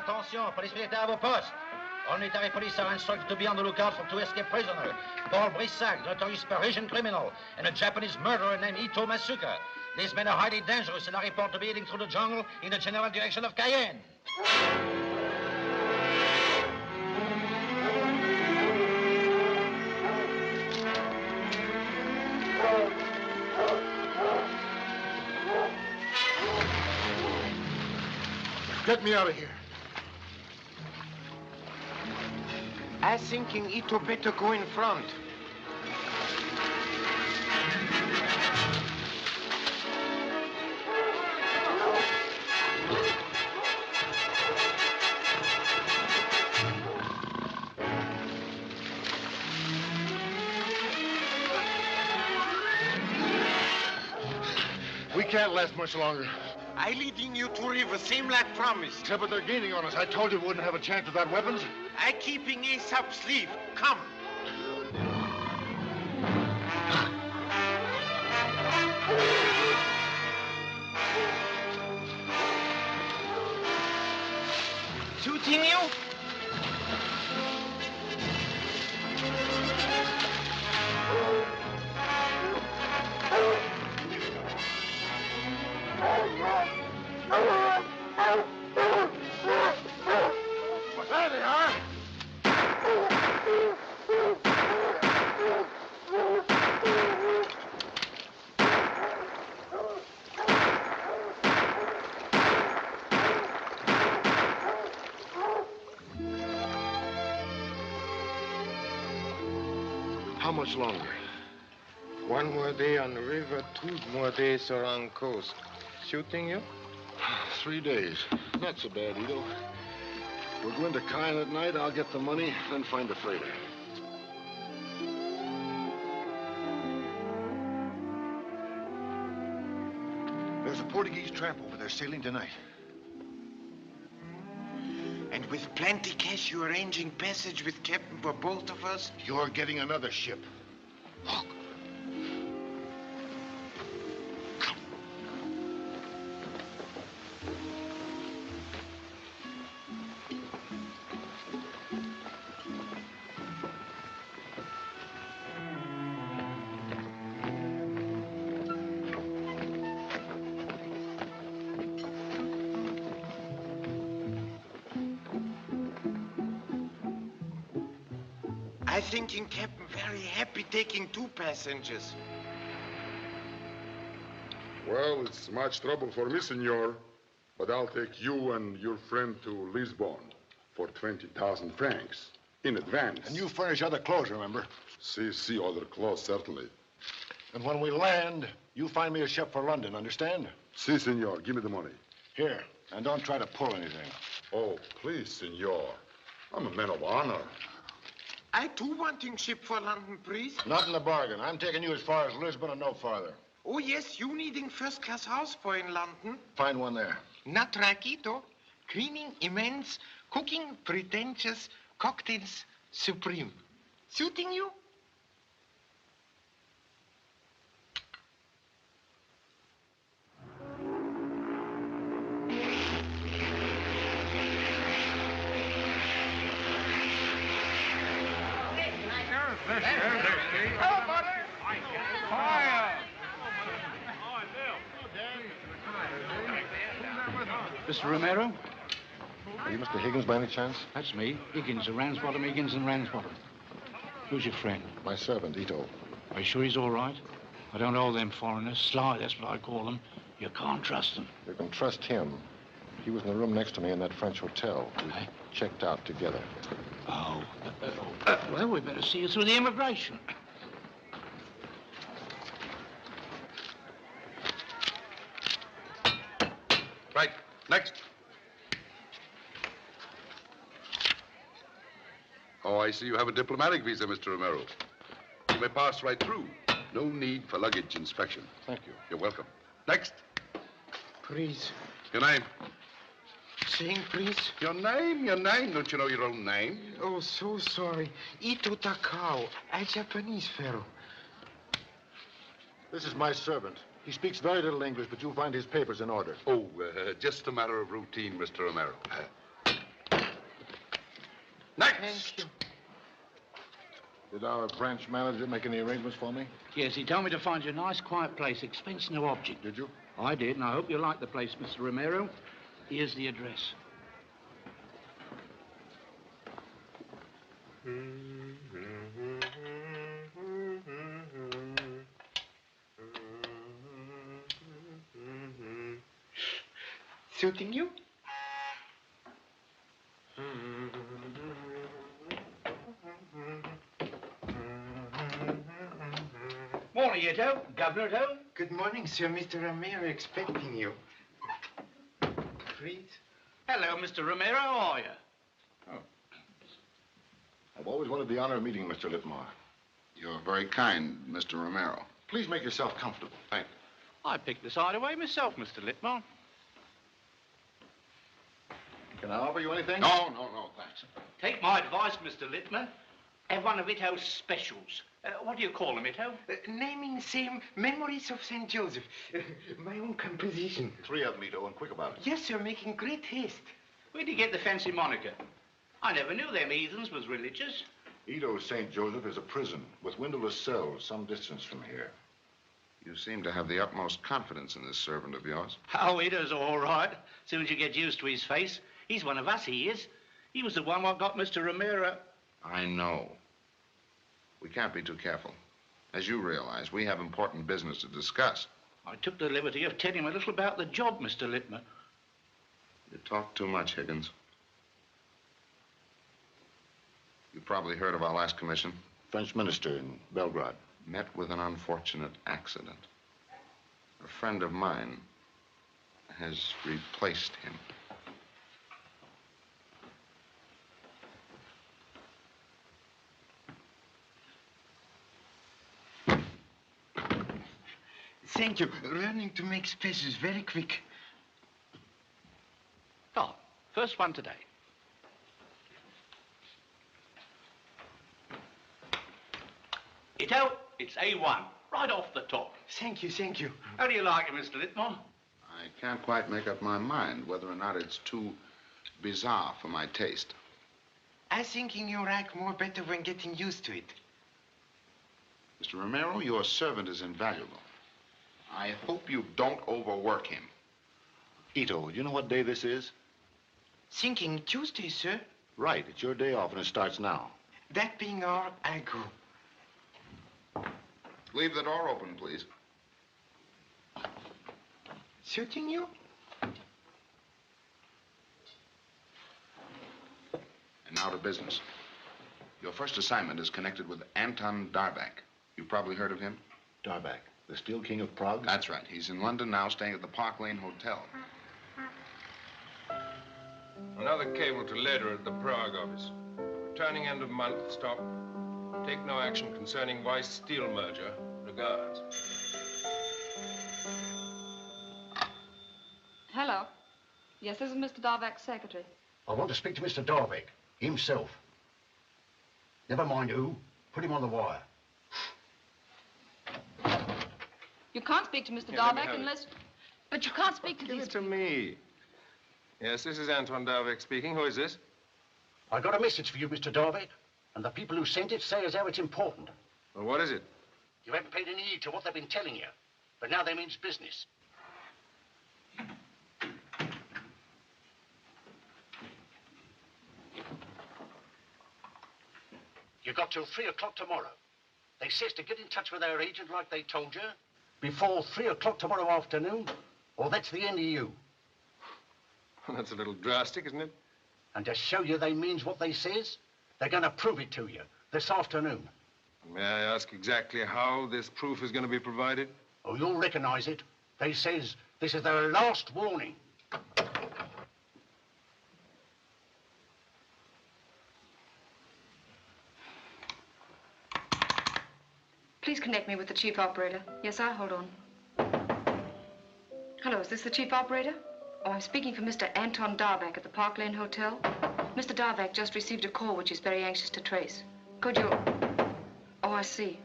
Attention, police militaire à vos postes. All military police are instructed to be on the lookout for two escaped prisoners. Paul Brissac, the notorious Parisian criminal, and a Japanese murderer named Ito Masuka. These men are highly dangerous and are reported to be heading through the jungle in the general direction of Cayenne. Get me out of here. I thinking Ito better go in front. We can't last much longer. I leading you to river, same like promised. Yeah, but they're gaining on us. I told you we wouldn't have a chance without weapons. I keeping Ace up sleeve. Come. Shooting you? There they are. How much longer? 1 more day on the river, 2 more days around coast. Shooting you? 3 days. Not so bad, Ito. We'll go into Cayenne at night, I'll get the money, then find a freighter. There's a Portuguese tramp over there sailing tonight. And with plenty cash, you arranging passage with Captain for both of us? You're getting another ship. Look. I thinking Captain very happy taking 2 passengers. Well, it's much trouble for me, senor. But I'll take you and your friend to Lisbon for 20,000 francs in advance. And you furnish other clothes, remember? See, other clothes, certainly. And when we land, you find me a ship for London, understand? Si, senor. Give me the money. Here, and don't try to pull anything. Oh, please, senor. I'm a man of honor. I too wanting ship for London, please. Not in the bargain. I'm taking you as far as Lisbon and no farther. Oh, yes, you needing first-class houseboy in London. Find one there. Not Rakito. Cleaning immense, cooking pretentious, cocktails supreme. Suiting you? Mr. Romero? Are you Mr. Higgins by any chance? That's me. Higgins of Ramsbottom, Higgins and Ramsbottom. Who's your friend? My servant, Ito. Are you sure he's all right? I don't hold them foreigners. Sly, that's what I call them. You can't trust them. You can trust him. He was in the room next to me in that French hotel. We checked out together. Oh. Well, we better see you through the immigration. Right. Next. Oh, I see you have a diplomatic visa, Mr. Romero. You may pass right through. No need for luggage inspection. Thank you. You're welcome. Next. Please. Your name. Saying please? Your name, your name. Don't you know your own name? Oh, so sorry. Ito Takao, a Japanese fellow. This is my servant. He speaks very little English, but you'll find his papers in order. Oh, just a matter of routine, Mr. Romero. Next! Thank you. Did our branch manager make any arrangements for me? Yes, he told me to find you a nice, quiet place, expense no object. Did you? I did, and I hope you like the place, Mr. Romero. Here's the address. Suiting you? Morning, Ito. Governor at home? Good morning, sir. Mr. Romero expecting you. Please. Hello, Mr. Romero. How are you? I've always wanted the honor of meeting Mr. Littmore. You're very kind, Mr. Romero. Please make yourself comfortable. Thank I picked this hideaway myself, Mr. Littmore. Can I offer you anything? No, thanks. Take my advice, Mr. Littmore. Have one of Ito's specials. What do you call them, Ito? Naming same Memories of St. Joseph. My own composition. 3 of them, Ito, and quick about it. Yes, sir, making great haste. Where'd you get the fancy moniker? I never knew them heathens was religious. Ito's St. Joseph is a prison with windowless cells some distance from here. You seem to have the utmost confidence in this servant of yours. Oh, Ito's all right. Soon as you get used to his face. He's one of us, he is. He was the one what got Mr. Romero. I know. We can't be too careful. As you realize, we have important business to discuss. I took the liberty of telling him a little about the job, Mr. Littmore. You talk too much, Higgins. You probably heard of our last commission. French minister in Belgrade. Met with an unfortunate accident. A friend of mine has replaced him. Thank you. Learning to make specials very quick. Oh, first one today. Ito, it's A1, right off the top. Thank you, thank you. How do you like it, Mr. Littmore? I can't quite make up my mind whether or not it's too bizarre for my taste. I thinking you like more better when getting used to it. Mr. Romero, your servant is invaluable. I hope you don't overwork him. Ito, you know what day this is? Thinking Tuesday, sir. Right, it's your day off and it starts now. That being all, I go. Leave the door open, please. Suiting you? And now to business. Your first assignment is connected with Anton Darvak. You've probably heard of him? Darvak, the Steel King of Prague? That's right. He's in London now, staying at the Park Lane Hotel. Another cable to Lorre at the Prague office. Returning end of month, stop. Take no action concerning Weiss Steel merger. Regards. Hello. Yes, this is Mr. Darvak's secretary. I want to speak to Mr. Darvak, himself. Never mind who. Put him on the wire. You can't speak to Mr. Here, let me Darvak have it. unless... But you can't speak to Give these... it to me. Yes, this is Anton Darvak speaking. Who is this? I got a message for you, Mr. Darvak, and the people who sent it say as how it's important. Well, what is it? You haven't paid any heed to what they've been telling you, but now they means business. You got till 3 o'clock tomorrow. They says to get in touch with our agent like they told you before 3 o'clock tomorrow afternoon, or that's the end of you. Well, that's a little drastic, isn't it? And to show you they means what they says, they're going to prove it to you this afternoon. May I ask exactly how this proof is going to be provided? Oh, you'll recognize it. They says this is their last warning. Please connect me with the chief operator. Yes, sir. Hold on. Hello, is this the chief operator? Oh, I'm speaking for Mr. Anton Darvak at the Park Lane Hotel. Mr. Darvak just received a call which he's very anxious to trace. Could you... Oh, I see.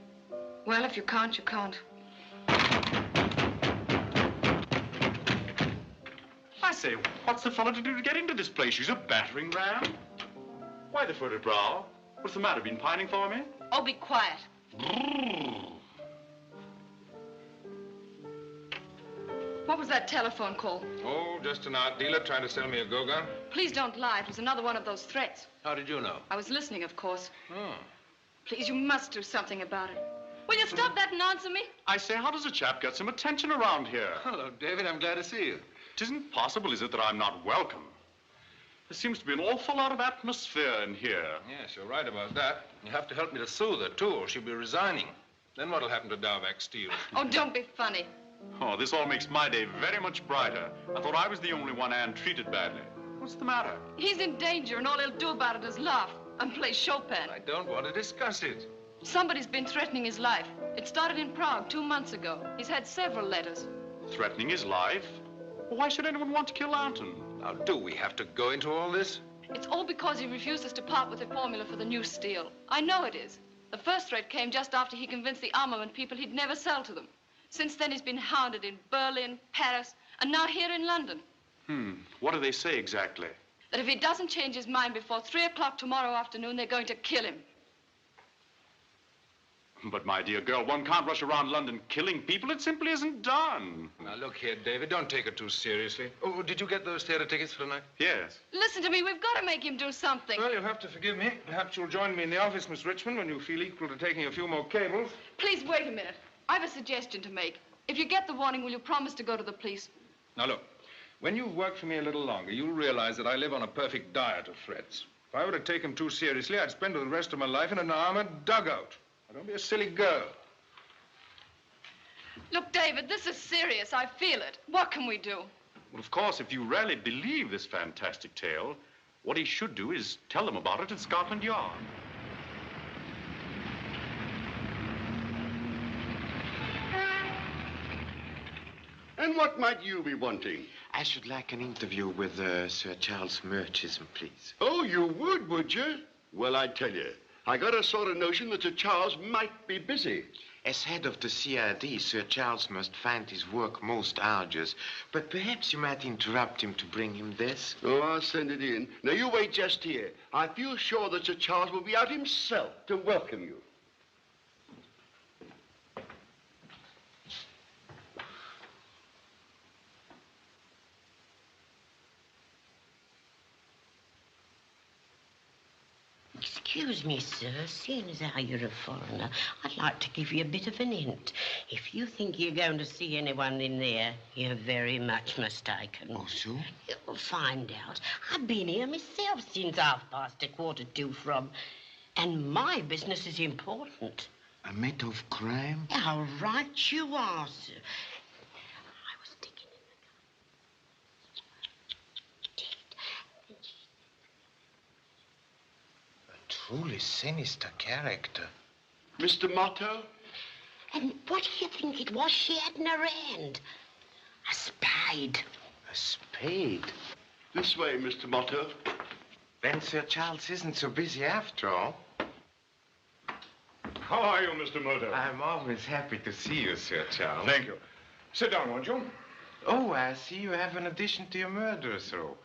Well, if you can't, you can't. I say, what's the fellow to do to get into this place? She's a battering ram. Why the furrowed brow? What's the matter? Been pining for me? Oh, be quiet. What was that telephone call? Oh, just an art dealer trying to sell me a go-gun. Please don't lie. It was another one of those threats. How did you know? I was listening, of course. Oh. Please, you must do something about it. Will you stop that and answer me? I say, how does a chap get some attention around here? Hello, David. I'm glad to see you. It isn't possible, is it, that I'm not welcome? There seems to be an awful lot of atmosphere in here. Yes, you're right about that. You have to help me to soothe her, too, or she'll be resigning. Then what'll happen to Darvac Steel? Oh, don't be funny. Oh, this all makes my day very much brighter. I thought I was the only one Anne treated badly. What's the matter? He's in danger, and all he'll do about it is laugh and play Chopin. I don't want to discuss it. Somebody's been threatening his life. It started in Prague 2 months ago. He's had several letters. Threatening his life? Why should anyone want to kill Anton? Now, do we have to go into all this? It's all because he refuses to part with the formula for the new steel. I know it is. The first threat came just after he convinced the armament people he'd never sell to them. Since then, he's been hounded in Berlin, Paris, and now here in London. What do they say exactly? That if he doesn't change his mind before 3 o'clock tomorrow afternoon, they're going to kill him. But, my dear girl, one can't rush around London killing people. It simply isn't done. Now, look here, David. Don't take it too seriously. Oh, did you get those theater tickets for tonight? Yes. Listen to me. We've got to make him do something. Well, you'll have to forgive me. Perhaps you'll join me in the office, Miss Richmond, when you feel equal to taking a few more cables. Please, wait a minute. I have a suggestion to make. If you get the warning, will you promise to go to the police? Now, look. When you've worked for me a little longer, you'll realize that I live on a perfect diet of threats. If I were to take them too seriously, I'd spend the rest of my life in an armored dugout. Now, don't be a silly girl. Look, David, this is serious. I feel it. What can we do? Well, of course, if you really believe this fantastic tale, what he should do is tell them about it at Scotland Yard. And what might you be wanting? I should like an interview with Sir Charles Murchism, please. Oh, you would you? Well, I tell you, I got a sort of notion that Sir Charles might be busy. As head of the CID, Sir Charles must find his work most arduous. But perhaps you might interrupt him to bring him this. Oh, I'll send it in. Now, you wait just here. I feel sure that Sir Charles will be out himself to welcome you. Excuse me, sir. Seeing as how you're a foreigner, I'd like to give you a bit of an hint. If you think you're going to see anyone in there, you're very much mistaken. Oh, so? You'll find out. I've been here myself since 2:15 from, and my business is important. A matter of crime? How right you are, sir. Truly sinister character. Mr. Moto? And what do you think it was she had in her hand? A spade. A spade? This way, Mr. Moto. Then Sir Charles isn't so busy after all. How are you, Mr. Moto? I'm always happy to see you, Sir Charles. Thank you. Sit down, won't you? Oh, I see you have an addition to your murderer's row.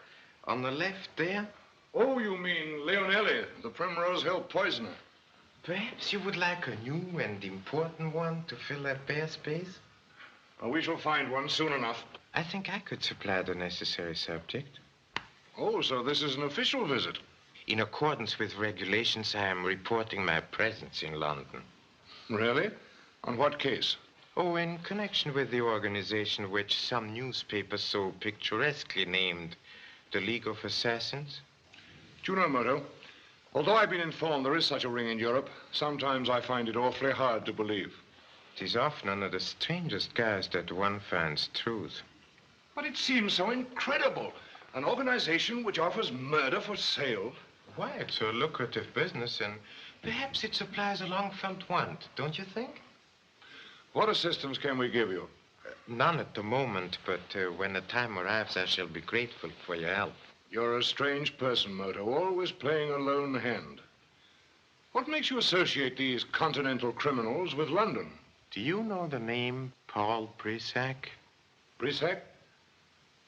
On the left there. Oh, you mean Leonelli, the Primrose Hill poisoner. Perhaps you would like a new and important one to fill that bare space? Well, we shall find one soon enough. I think I could supply the necessary subject. Oh, so this is an official visit? In accordance with regulations, I am reporting my presence in London. Really? On what case? Oh, in connection with the organization which some newspapers so picturesquely named the League of Assassins. Do you know, Moto, although I've been informed there is such a ring in Europe, sometimes I find it awfully hard to believe. It is often under the strangest guise that one finds truth. But it seems so incredible. An organization which offers murder for sale. Why, it's a lucrative business, and perhaps it supplies a long-felt want, don't you think? What assistance can we give you? None at the moment, but when the time arrives, I shall be grateful for your help. You're a strange person, Moto, always playing a lone hand. What makes you associate these continental criminals with London? Do you know the name Paul Brisac? Brisac?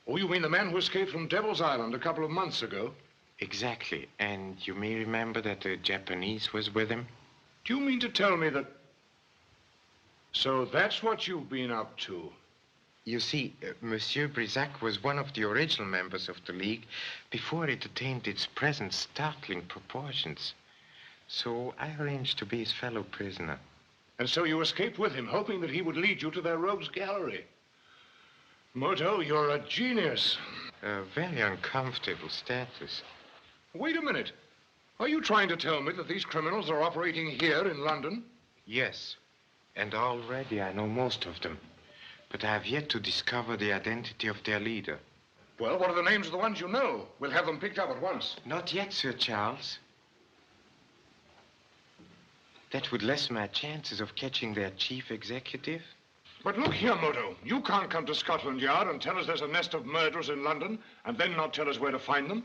Oh, you mean the man who escaped from Devil's Island a couple of months ago? Exactly. And you may remember that the Japanese was with him? Do you mean to tell me that... So that's what you've been up to? You see, Monsieur Brisac was one of the original members of the League before it attained its present startling proportions. So I arranged to be his fellow prisoner. And so you escaped with him, hoping that he would lead you to their rogues' gallery. Moto, you're a genius. A very uncomfortable status. Wait a minute. Are you trying to tell me that these criminals are operating here in London? Yes. And already I know most of them. But I have yet to discover the identity of their leader. Well, what are the names of the ones you know? We'll have them picked up at once. Not yet, Sir Charles. That would lessen my chances of catching their chief executive. But look here, Moto. You can't come to Scotland Yard and tell us there's a nest of murderers in London and then not tell us where to find them.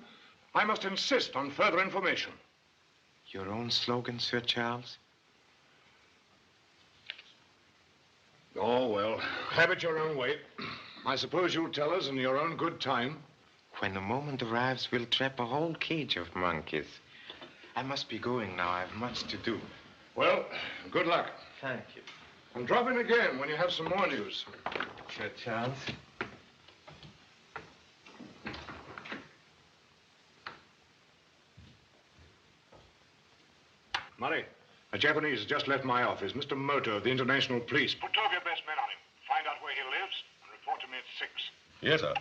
I must insist on further information. Your own slogan, Sir Charles? Oh, well, have it your own way. I suppose you'll tell us in your own good time. When the moment arrives, we'll trap a whole cage of monkeys. I must be going now. I have much to do. Well, good luck. Thank you. And drop in again when you have some more news. Sir Charles? Murray, a Japanese has just left my office. Mr. Moto of the International Police. Put two of your best men on him. Find out where he lives and report to me at 6. Yes, sir.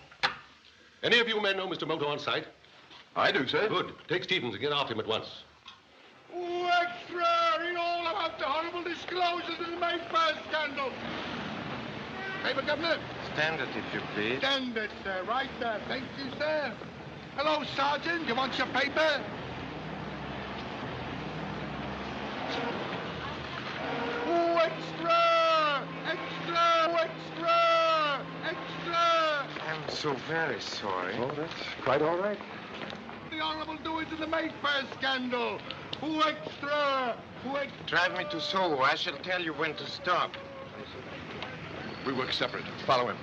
Any of you men know Mr. Moto on sight? I do, sir. Good. Take Stevens and get after him at once. Oh, extra! Read all about the horrible disclosures in the Mayfair scandal. Paper, Governor? Stand it, if you please. Stand it, sir. Right there. Thank you, sir. Hello, Sergeant. You want your paper? Oh, extra! Extra! Extra! Extra! I'm so very sorry. Oh, that's quite all right. The horrible doings in the Mayfair scandal. Oh, extra! Oh, extra! Drive me to Soho. I shall tell you when to stop. We work separate. Follow him.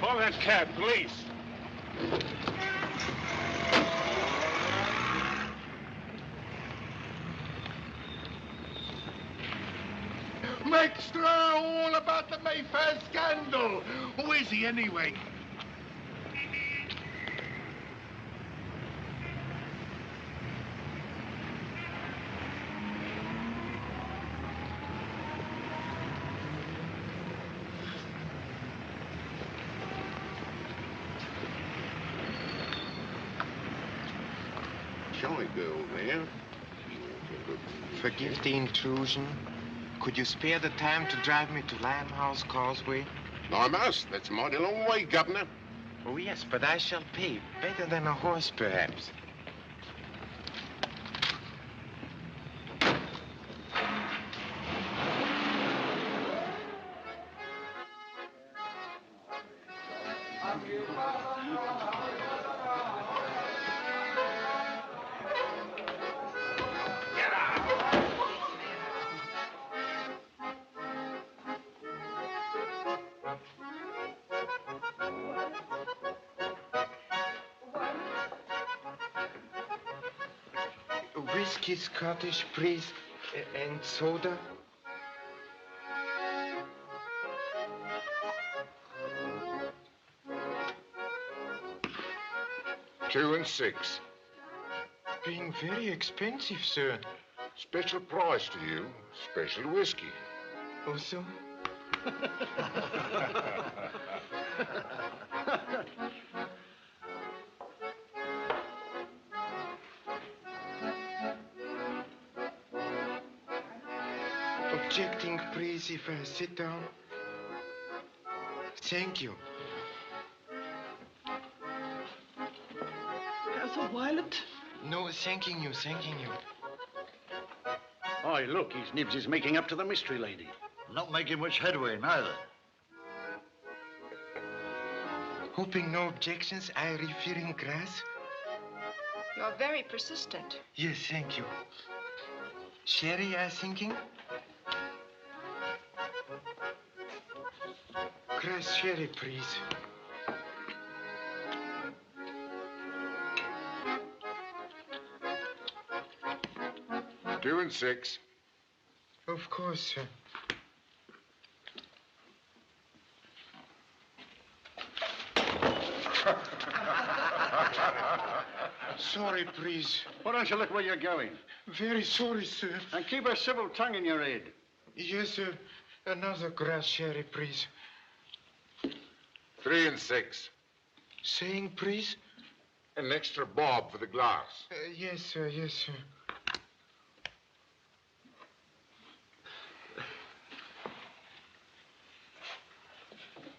Follow that cab, police. Extra! All about the Mayfair scandal. Who is he, anyway? Jolly girl there. Forgive the intrusion. Could you spare the time to drive me to Limehouse Causeway? I must. That's a mighty long way, Governor. Oh, yes, but I shall pay. Better than a horse, perhaps. Whiskey, Scottish, please, and soda. 2 and 6. Being very expensive, sir. Special price to you. Special whiskey. Oh, so? Objecting, please, if I sit down. Thank you. So violent? No, thanking you, thanking you. Oh, look, his nibs is making up to the mystery lady. Not making much headway, neither. Hoping no objections, I refill in grass. You're very persistent. Yes, thank you. Sherry, I thinking? Grass sherry, please. Two and 6. Of course, sir. Sorry, please. Why don't you look where you're going? Very sorry, sir. And keep a civil tongue in your head. Yes, sir. Another grass sherry, please. 3 and 6. Saying, please? An extra bob for the glass. Yes, sir. Yes, sir.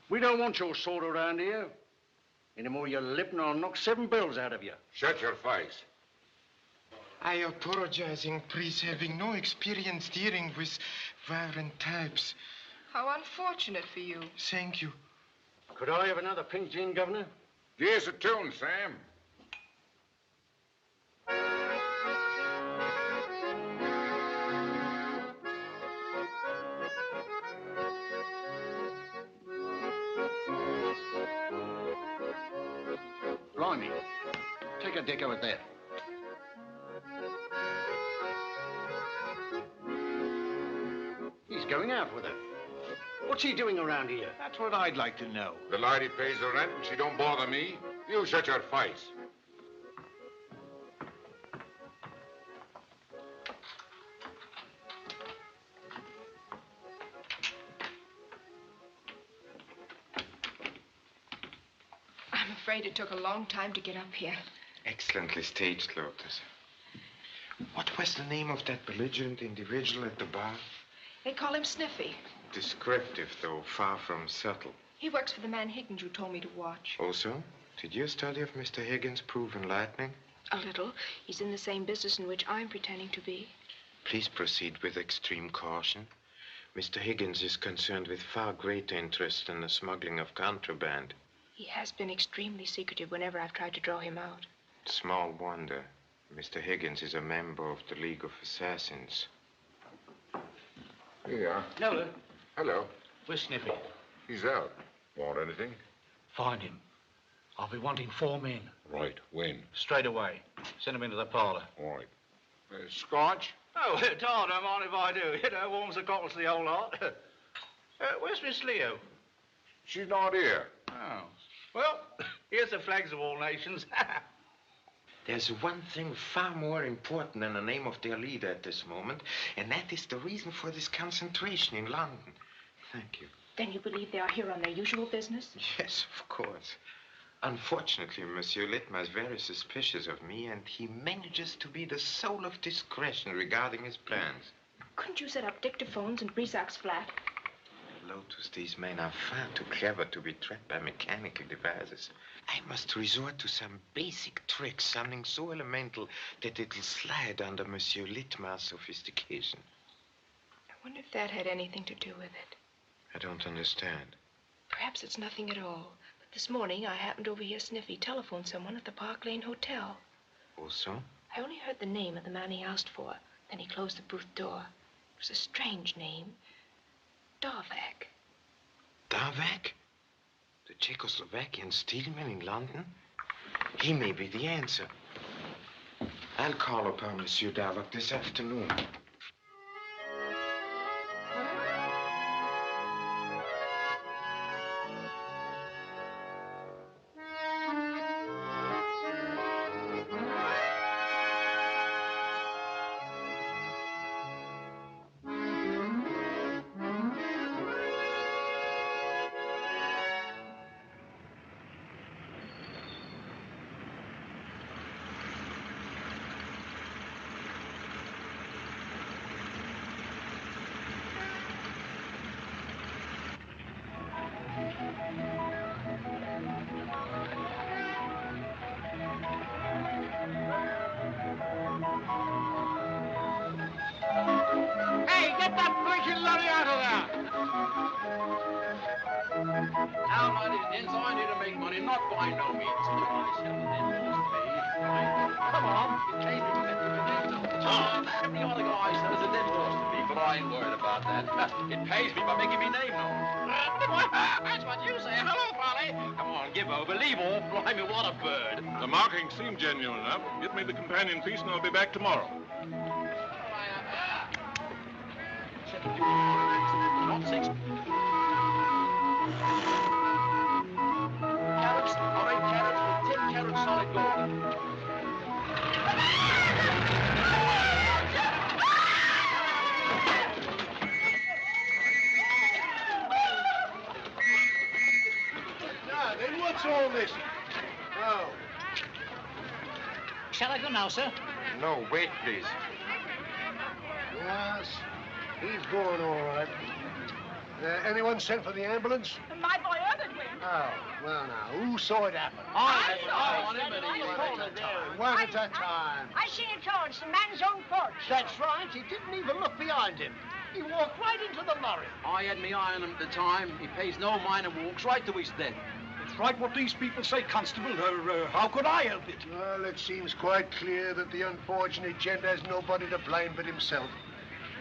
We don't want your sort around here. Any more of your lip and I'll knock 7 bills out of you. Shut your face. I apologizing, please, having no experience dealing with violent types. How unfortunate for you. Thank you. Could I have another pink gin, Governor? Here's a tune, Sam. Blimey. Take a deco at that. He's going out with her. What's he doing around here? That's what I'd like to know. The lady pays the rent and she don't bother me. You shut your face. I'm afraid it took a long time to get up here. Excellently staged, Lotus. What was the name of that belligerent individual at the bar? They call him Sniffy. Descriptive, though far from subtle. He works for the man Higgins you told me to watch. Also, did your study of Mr. Higgins prove enlightening? A little. He's in the same business in which I'm pretending to be. Please proceed with extreme caution. Mr. Higgins is concerned with far greater interest in the smuggling of contraband. He has been extremely secretive whenever I've tried to draw him out. Small wonder. Mr. Higgins is a member of the League of Assassins. Here you are. Noah, Hello. where's Sniffy? He's out. Want anything? Find him. I'll be wanting 4 men. Right. When? Straight away. Send him into the parlor. All right. Scotch? Oh, Todd, don't mind if I do. You know, warms the cockles to the whole lot. Where's Miss Leo? She's not here. Oh. Well, here's the flags of all nations. There's one thing far more important than the name of their leader at this moment, and that is the reason for this concentration in London. Thank you. Then you believe they are here on their usual business? Yes, of course. Unfortunately, Monsieur Litma is very suspicious of me, and he manages to be the soul of discretion regarding his plans. Couldn't you set up dictaphones in Brisac's flat? Lotus, these men are far too clever to be trapped by mechanical devices. I must resort to some basic trick, something so elemental that it'll slide under Monsieur Litma's sophistication. I wonder if that had anything to do with it. I don't understand. Perhaps it's nothing at all. But this morning, I happened to overhear Sniffy telephone someone at the Park Lane Hotel. Also? I only heard the name of the man he asked for. Then he closed the booth door. It was a strange name. Darvak. Darvak? The Czechoslovakian steelman in London? He may be the answer. I'll call upon Monsieur Darvak this afternoon. Hey, get that freaking lorry out of there! Now, ladies and gents, I need to make money, not by no means. Come on, you came in with the Tom, every other guy says I ain't worried about that. It pays me by making me name known. That's what you say. Hello, Polly. Come on, give over. Leave off. Blimey, what a bird. The markings seem genuine enough. Get me the companion piece and I'll be back tomorrow. Not 6. Carrots, orange carrots with 10 carats solid gold. Now, then what's all this? Oh. Shall I go now, sir? No, wait, please. Yes, he's going all right. Anyone sent for the ambulance? My boy Urban went. Oh, well now, who saw it happen? I One at a time. I seen it all. It's the man's own porch. That's right. He didn't even look behind him. He walked right into the lorry. I had me eye on him at the time. He pays no mind and walks right to his death. It's right what these people say, Constable. How could I help it? Well, it seems quite clear that the unfortunate gent has nobody to blame but himself.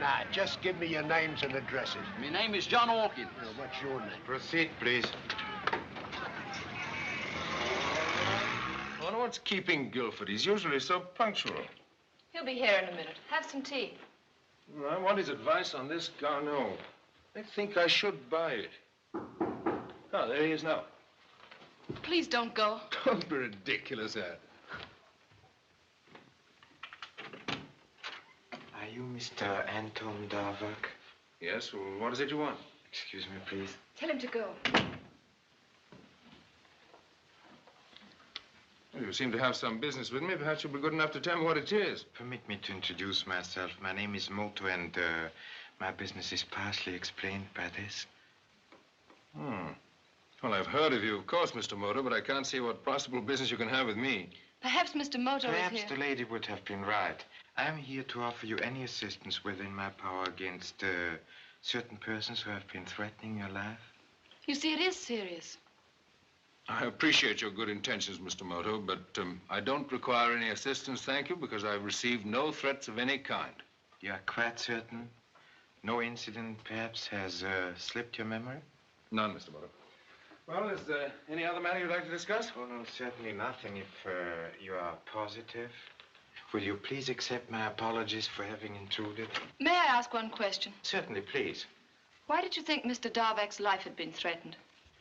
Now, just give me your names and addresses. My name is John Hawkins. What's your name? Proceed, please. I wonder what's keeping Guilford. He's usually so punctual. He'll be here in a minute. Have some tea. I want his advice on this Garneau. I think I should buy it. Oh, there he is now. Please don't go. Don't be ridiculous, Ed. Are you Mr. Anton Darvak? Yes, well, what is it you want? Excuse me, please. Tell him to go. Well, you seem to have some business with me. Perhaps you'll be good enough to tell me what it is. Permit me to introduce myself. My name is Moto, and my business is partially explained by this. Well, I've heard of you, of course, Mr. Moto, but I can't see what possible business you can have with me. Perhaps Mr. Moto is Perhaps here. the lady would have been right. I am here to offer you any assistance within my power against certain persons who have been threatening your life. You see, it is serious. I appreciate your good intentions, Mr. Moto, but I don't require any assistance, thank you, because I've received no threats of any kind. You are quite certain? No incident, perhaps, has slipped your memory? None, Mr. Moto. Well, is there any other matter you'd like to discuss? Oh, no, certainly nothing, if you are positive. Will you please accept my apologies for having intruded? May I ask one question? Certainly, please. Why did you think Mr. Darvak's life had been threatened?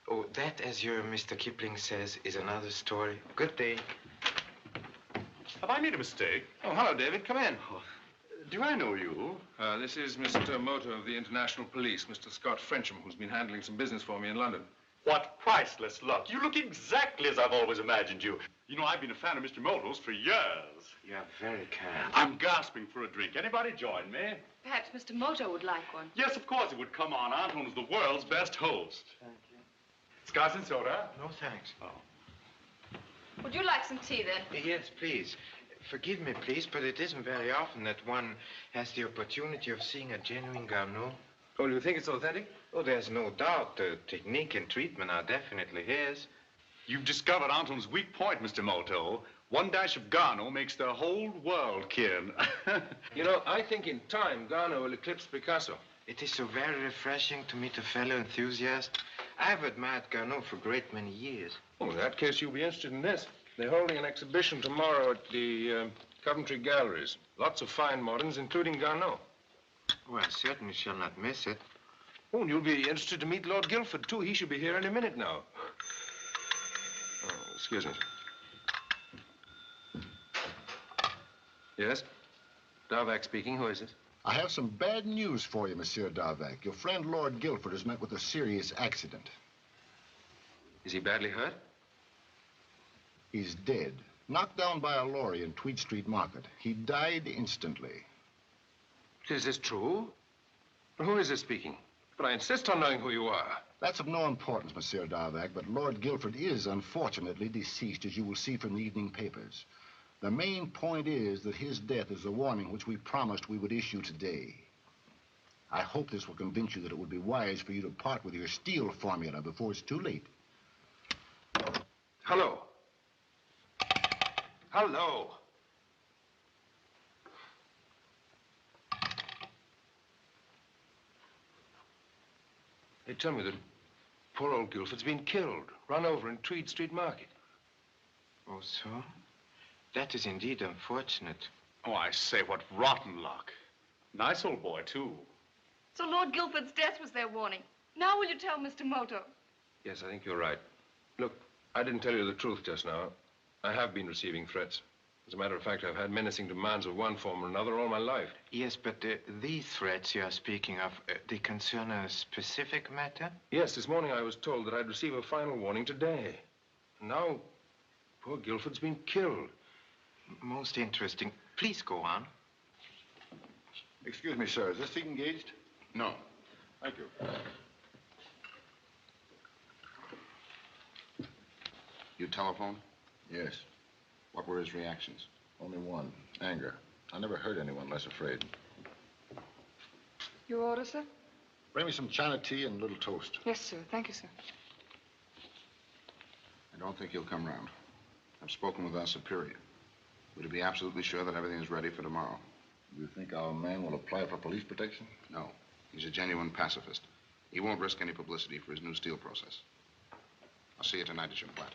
Oh, that, as your Mr. Kipling says, is another story. Good day. Have I made a mistake? Oh, hello, David. Come in. Do I know you? This is Mr. Moto of the International Police, Mr. Scott Frencham, who's been handling some business for me in London. What priceless luck. You look exactly as I've always imagined you. You know, I've been a fan of Mr. Moto's for years. You are very kind. I'm gasping for a drink. Anybody join me? Perhaps Mr. Moto would like one. Yes, of course it would. Come on. Anton's the world's best host. Thank you. Scotch and soda? No, thanks. Oh. Would you like some tea, then? Yes, please. Forgive me, please, but it isn't very often that one has the opportunity of seeing a genuine Garneau. Oh, you think it's authentic? Oh, there's no doubt. The technique and treatment are definitely his. You've discovered Anton's weak point, Mr. Moto. One dash of Garneau makes the whole world kin. You know, I think in time, Garneau will eclipse Picasso. It is so very refreshing to meet a fellow enthusiast. I've admired Garneau for a great many years. Oh, in that case, you'll be interested in this. They're holding an exhibition tomorrow at the Coventry Galleries. Lots of fine moderns, including Garneau. Oh, I certainly shall not miss it. Oh, and you'll be interested to meet Lord Guilford, too. He should be here any minute now. Oh, excuse me. Yes? Darvak speaking. Who is this? I have some bad news for you, Monsieur Darvak. Your friend Lord Guilford has met with a serious accident. Is he badly hurt? He's dead. Knocked down by a lorry in Tweed Street Market. He died instantly. Is this true? Who is this speaking? But I insist on knowing who you are. That's of no importance, Monsieur Darvak, but Lord Guilford is unfortunately deceased, as you will see from the evening papers. The main point is that his death is a warning which we promised we would issue today. I hope this will convince you that it would be wise for you to part with your steel formula before it's too late. Hello. Hello. They tell me that poor old Guilford's been killed, run over in Tweed Street Market. Oh, so? That is indeed unfortunate. Oh, I say, what rotten luck. Nice old boy, too. So Lord Guilford's death was their warning. Now will you tell Mr. Moto? Yes, I think you're right. Look, I didn't tell you the truth just now. I have been receiving threats. As a matter of fact, I've had menacing demands of one form or another all my life. Yes, but these threats you are speaking of, they concern a specific matter? Yes, this morning I was told that I'd receive a final warning today. And now, poor Guilford's been killed. Most interesting. Please go on. Excuse me, sir. Is this seat engaged? No. Thank you. You telephoned? Yes. What were his reactions? Only one. Anger. I never heard anyone less afraid. Your order, sir? Bring me some China tea and a little toast. Yes, sir. Thank you, sir. I don't think he'll come round. I've spoken with our superior. We're to be absolutely sure that everything is ready for tomorrow. You think our man will apply for police protection? No. He's a genuine pacifist. He won't risk any publicity for his new steel process. I'll see you tonight at your flat.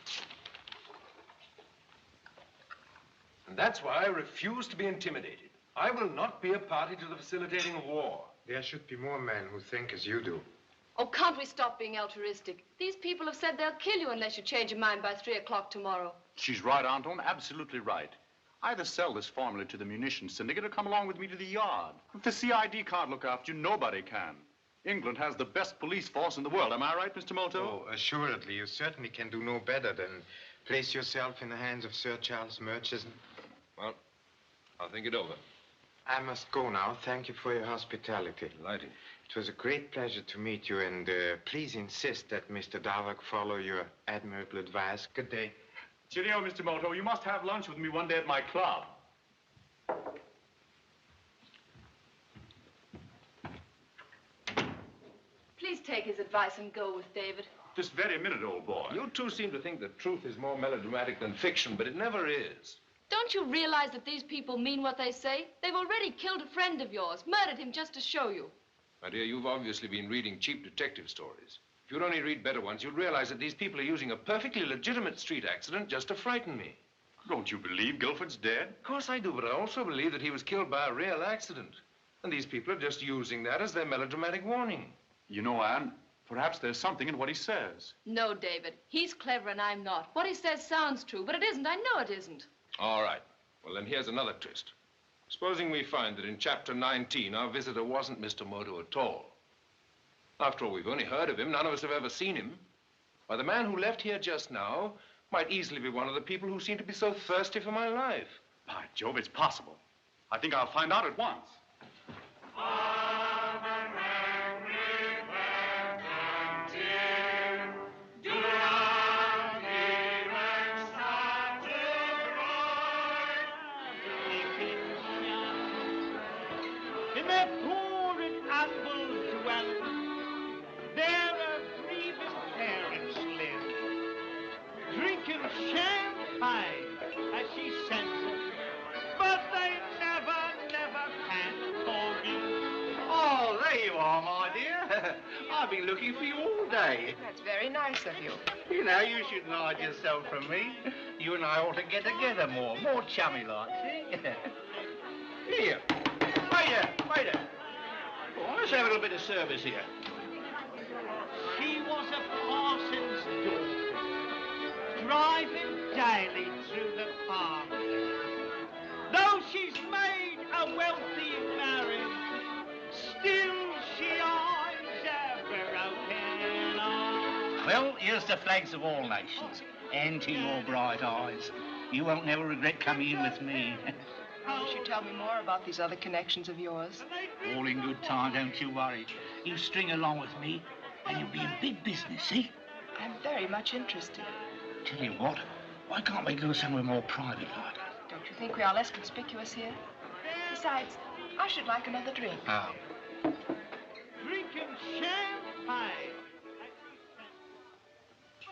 And that's why I refuse to be intimidated. I will not be a party to the facilitating of war. There should be more men who think as you do. Oh, can't we stop being altruistic? These people have said they'll kill you unless you change your mind by 3 o'clock tomorrow. She's right, Anton. Absolutely right. Either sell this formula to the munitions syndicate or come along with me to the yard. If the CID can't look after you, nobody can. England has the best police force in the world. Am I right, Mr. Moto? Oh, assuredly. You certainly can do no better than place yourself in the hands of Sir Charles Murchison. Well, I'll think it over. I must go now. Thank you for your hospitality. Delighted. It was a great pleasure to meet you, and please insist that Mr. Darvak follow your admirable advice. Good day. Cheerio, Mr. Moto. You must have lunch with me one day at my club. Please take his advice and go with David. This very minute, old boy. You two seem to think that truth is more melodramatic than fiction, but it never is. Don't you realize that these people mean what they say? They've already killed a friend of yours, murdered him just to show you. My dear, you've obviously been reading cheap detective stories. If you'd only read better ones, you'd realize that these people are using a perfectly legitimate street accident just to frighten me. Don't you believe Guilford's dead? Of course I do, but I also believe that he was killed by a real accident. And these people are just using that as their melodramatic warning. You know, Anne, perhaps there's something in what he says. No, David. He's clever and I'm not. What he says sounds true, but it isn't. I know it isn't. All right. Well, then here's another twist. Supposing we find that in Chapter 19, our visitor wasn't Mr. Moto at all. After all, we've only heard of him. None of us have ever seen him. Why, the man who left here just now might easily be one of the people who seem to be so thirsty for my life. By Jove, it's possible. I think I'll find out at once. In their poured ambles dwell, there a grievous parents live, drinking champagne as she sends it, but they never can forgive. Oh, there you are, my dear. I've been looking for you all day. That's very nice of you. You know, you shouldn't hide yourself from me. You and I ought to get together more chummy like, see? Here. Waiter. Go on, let's have a little bit of service here. She was a parson's daughter, driving daily through the farmland. Though she's made a wealthy marriage, still she eyes a broken eye. Well, here's the flags of all nations. And to your bright eyes. You won't never regret coming in with me. You should tell me more about these other connections of yours. All in good time, don't you worry. You string along with me, and you'll be in big business, see? I'm very much interested. Tell you what, why can't we go somewhere more private like? Don't you think we are less conspicuous here? Besides, I should like another drink. Oh. Drinking champagne.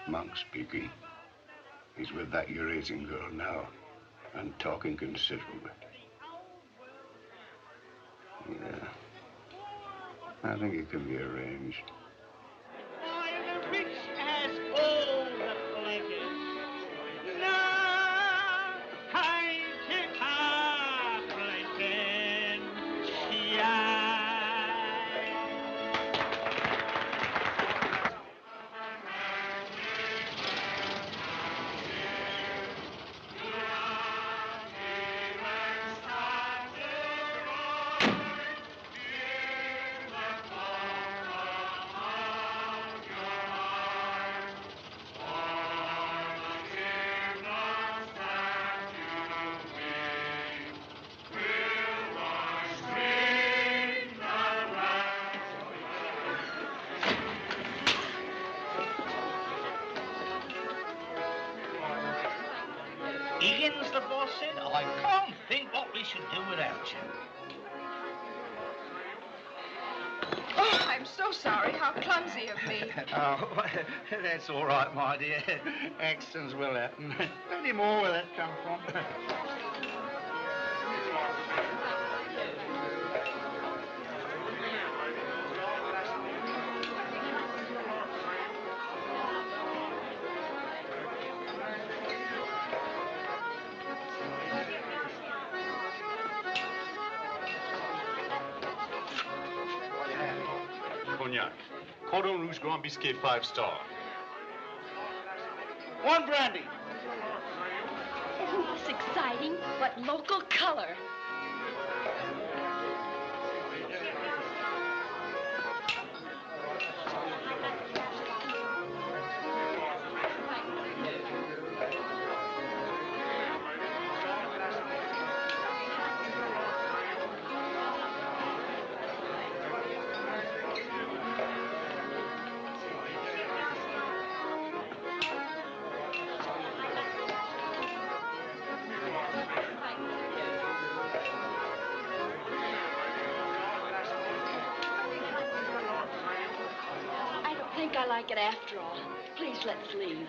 Monk speaking. He's with that Eurasian girl now, and talking considerably. Yeah. I think it can be arranged. I can't think what we should do without you. Oh, I'm so sorry. How clumsy of me. Oh, that's all right, my dear. Accidents will happen. Plenty more where that come from. Cognac. Cordon Rouge Grand Biscuit 5-star. One brandy. Isn't this exciting? What local color? I think I like it after all. Please, let's leave.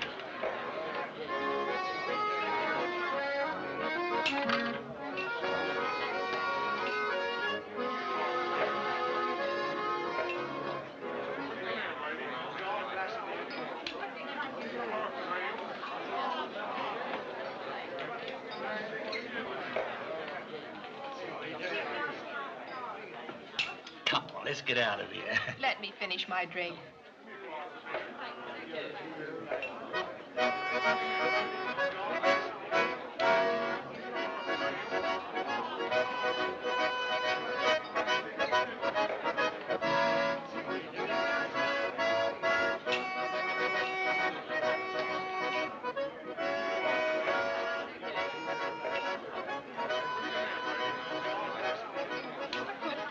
Come on, let's get out of here. Let me finish my drink.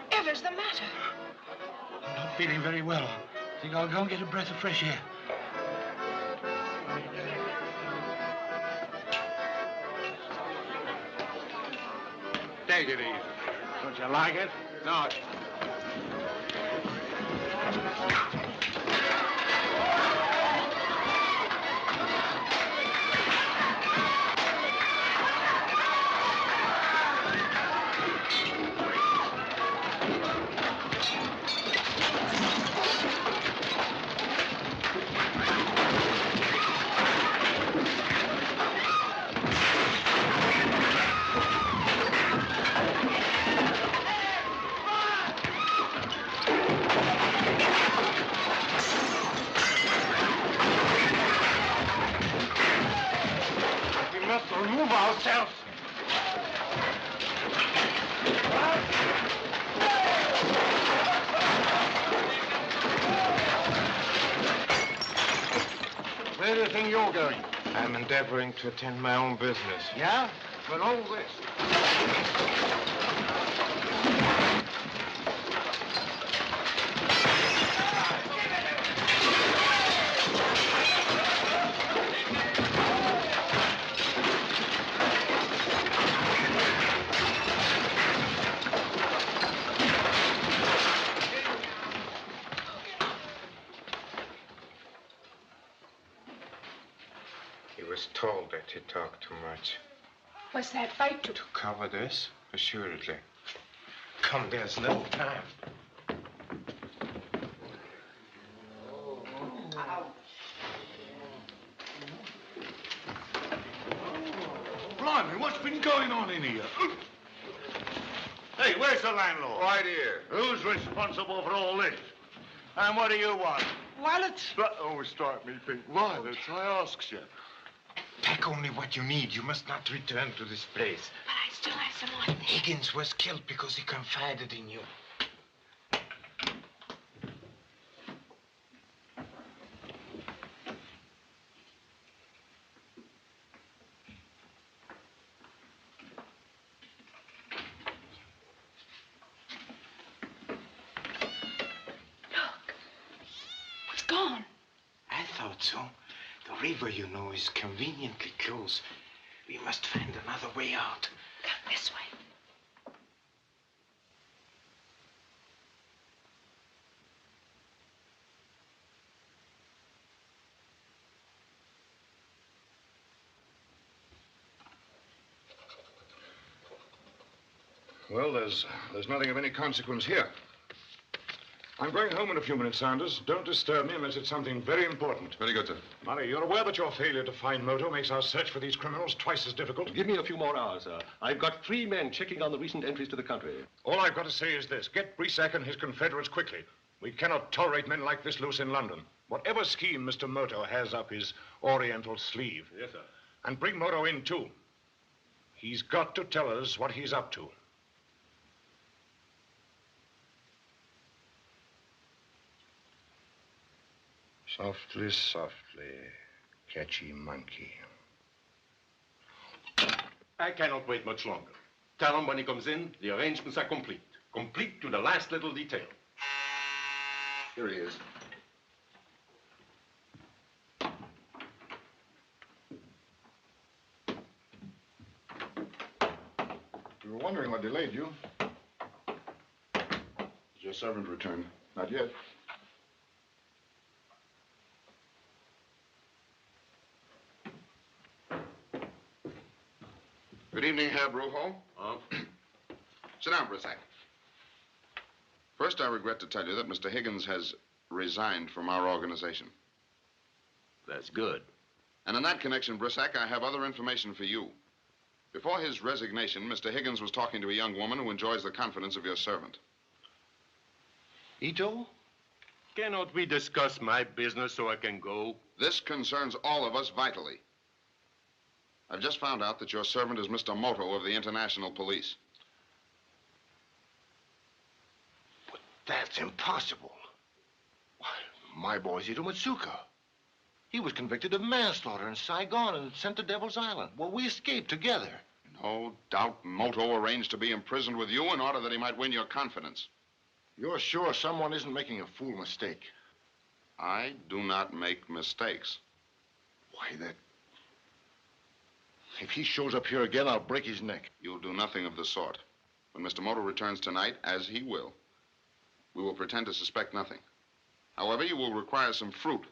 Whatever's the matter? I'm not feeling very well. I think I'll go and get a breath of fresh air. Take it easy. Don't you like it? No. We must remove ourselves. Where do you think you're going? I'm endeavoring to attend my own business. Yeah? But all this. He was told that he talked too much. What's that fight to? To cover this? Assuredly. Come, there's little time. Blimey, what's been going on in here? Hey, where's the landlord? Right here. Who's responsible for all this? And what do you want? Violets? Oh, strike me pink violets, I asks you. Pack only what you need. You must not return to this place. But I still have some on there. Higgins was killed because he confided in you. It's gone. I thought so. The river, you know, is conveniently close. We must find another way out. This way. Well, there's nothing of any consequence here. I'm going home in a few minutes, Sanders. Don't disturb me unless it's something very important. Very good, sir. Murray, you're aware that your failure to find Moto makes our search for these criminals twice as difficult? Give me a few more hours, sir. I've got 3 men checking on the recent entries to the country. All I've got to say is this. Get Brisac and his confederates quickly. We cannot tolerate men like this loose in London. Whatever scheme Mr. Moto has up his oriental sleeve. Yes, sir. And bring Moto in, too. He's got to tell us what he's up to. Softly, softly, catchy monkey. I cannot wait much longer. Tell him when he comes in, the arrangements are complete. Complete to the last little detail. Here he is. We were wondering what delayed you. Has your servant returned? Not yet. Good evening, Herr Brujo. Sit down for a second. First, I regret to tell you that Mr. Higgins has resigned from our organization. That's good. And in that connection, Brisac, I have other information for you. Before his resignation, Mr. Higgins was talking to a young woman who enjoys the confidence of your servant. Ito? Cannot we discuss my business so I can go? This concerns all of us vitally. I've just found out that your servant is Mr. Moto of the International Police. But that's impossible. Why, my boy's Ito Matsuka. He was convicted of manslaughter in Saigon and sent to Devil's Island. Well, we escaped together. No doubt Moto arranged to be imprisoned with you in order that he might win your confidence. You're sure someone isn't making a fool mistake? I do not make mistakes. Why, that... If he shows up here again, I'll break his neck. You'll do nothing of the sort. When Mr. Moto returns tonight, as he will, we will pretend to suspect nothing. However, you will require some fruit,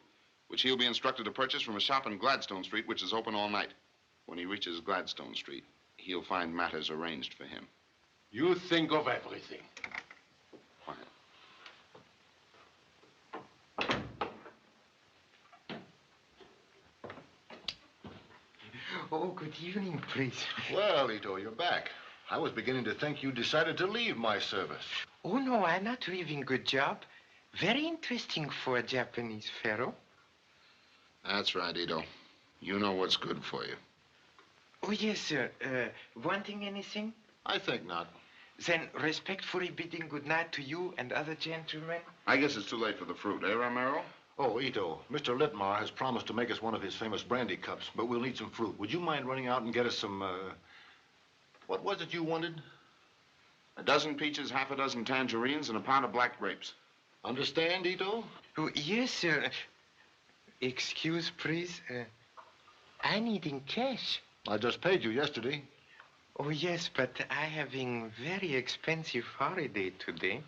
which he'll be instructed to purchase from a shop in Gladstone Street, which is open all night. When he reaches Gladstone Street, he'll find matters arranged for him. You think of everything. Quiet. Oh, good evening, please. Well, Ito, you're back. I was beginning to think you decided to leave my service. Oh, no, I'm not leaving. Good job. Very interesting for a Japanese fellow. That's right, Ito. You know what's good for you. Oh, yes, sir. Wanting anything? I think not. Then respectfully bidding good night to you and other gentlemen. I guess it's too late for the fruit, eh, Romero? Oh, Ito, Mr. Litmar has promised to make us one of his famous brandy cups, but we'll need some fruit. Would you mind running out and get us some, what was it you wanted? A dozen peaches, half a dozen tangerines, and a pound of black grapes. Understand, Ito? Oh, yes, sir. Excuse, please. I need in cash. I just paid you yesterday. Oh, yes, but I having very expensive holiday today.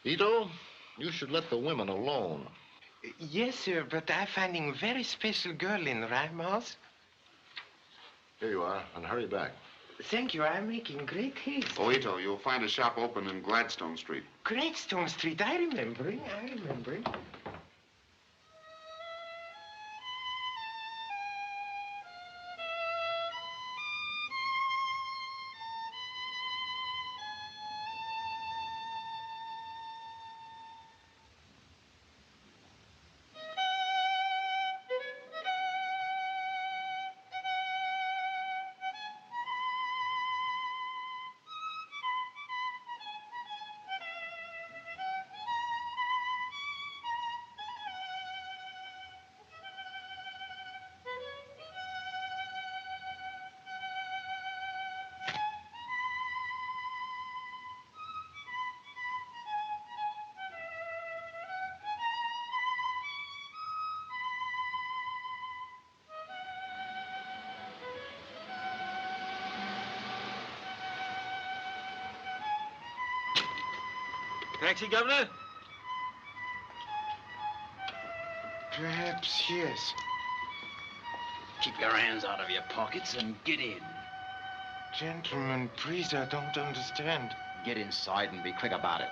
Ito, you should let the women alone. Yes, sir, but I finding very special girl in Rhymehouse. Here you are, and hurry back. Thank you. I'm making great haste. Oh, Ito, you'll find a shop open in Gladstone Street. Gladstone Street. I remember. Taxi, Governor? Perhaps, yes. Keep your hands out of your pockets and get in. Gentlemen, please, I don't understand. Get inside and be quick about it.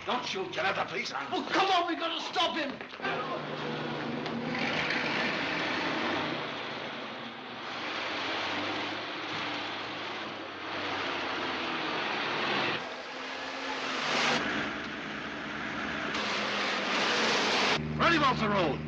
Don't shoot. You'll have the police on. Oh, come on, we gotta stop him. Run him off the road.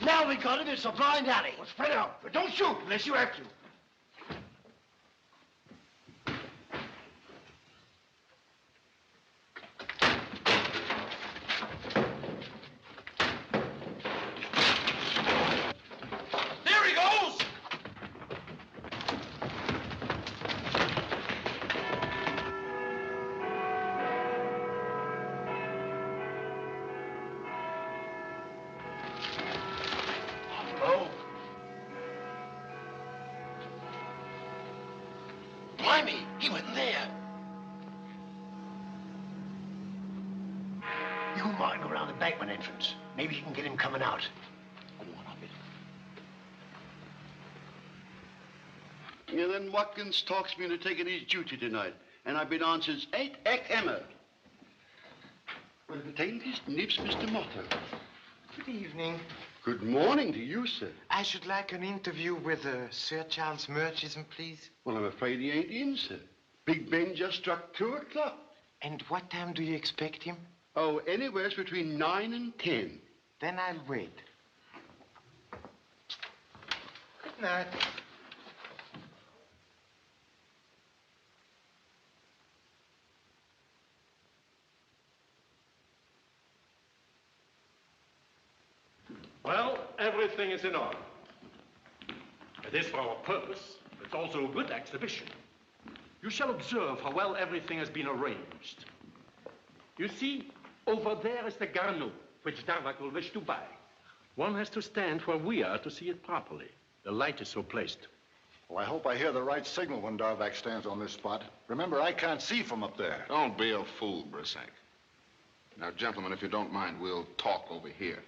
Now we got him. It's a blind alley. Well, spread out, but don't shoot unless you have to. There he goes! Oh. Blimey, he went in there. You mind go around the bankman entrance. Maybe you can get him coming out. Yeah, then Watkins talks me into taking his duty tonight, and I've been on since 8 a.m. Well, the tailor's nips, Mr. Moto. Good evening. Good morning to you, sir. I should like an interview with Sir Charles Murchison, please. Well, I'm afraid he ain't in, sir. Big Ben just struck 2 o'clock. And what time do you expect him? Oh, anywhere between 9 and 10. Then I'll wait. Good night. Well, everything is in order. It is for our purpose. It's also a good exhibition. You shall observe how well everything has been arranged. You see, over there is the Garnou, which Darvak will wish to buy. One has to stand where we are to see it properly. The light is so placed. Well, I hope I hear the right signal when Darvak stands on this spot. Remember, I can't see from up there. Don't be a fool, Brissac. Now, gentlemen, if you don't mind, we'll talk over here.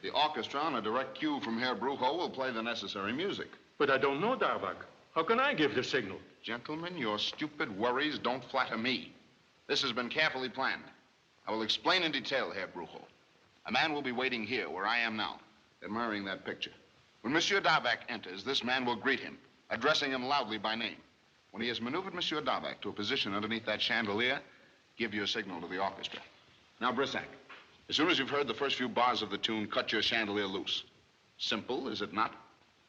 The orchestra, on a direct cue from Herr Brucho, will play the necessary music. But I don't know Darvak. How can I give the signal? Gentlemen, your stupid worries don't flatter me. This has been carefully planned. I will explain in detail, Herr Brucho. A man will be waiting here, where I am now, admiring that picture. When Monsieur Darvak enters, this man will greet him, addressing him loudly by name. When he has maneuvered Monsieur Darvak to a position underneath that chandelier, give your signal to the orchestra. Now, Brissac, as soon as you've heard the first few bars of the tune, cut your chandelier loose. Simple, is it not?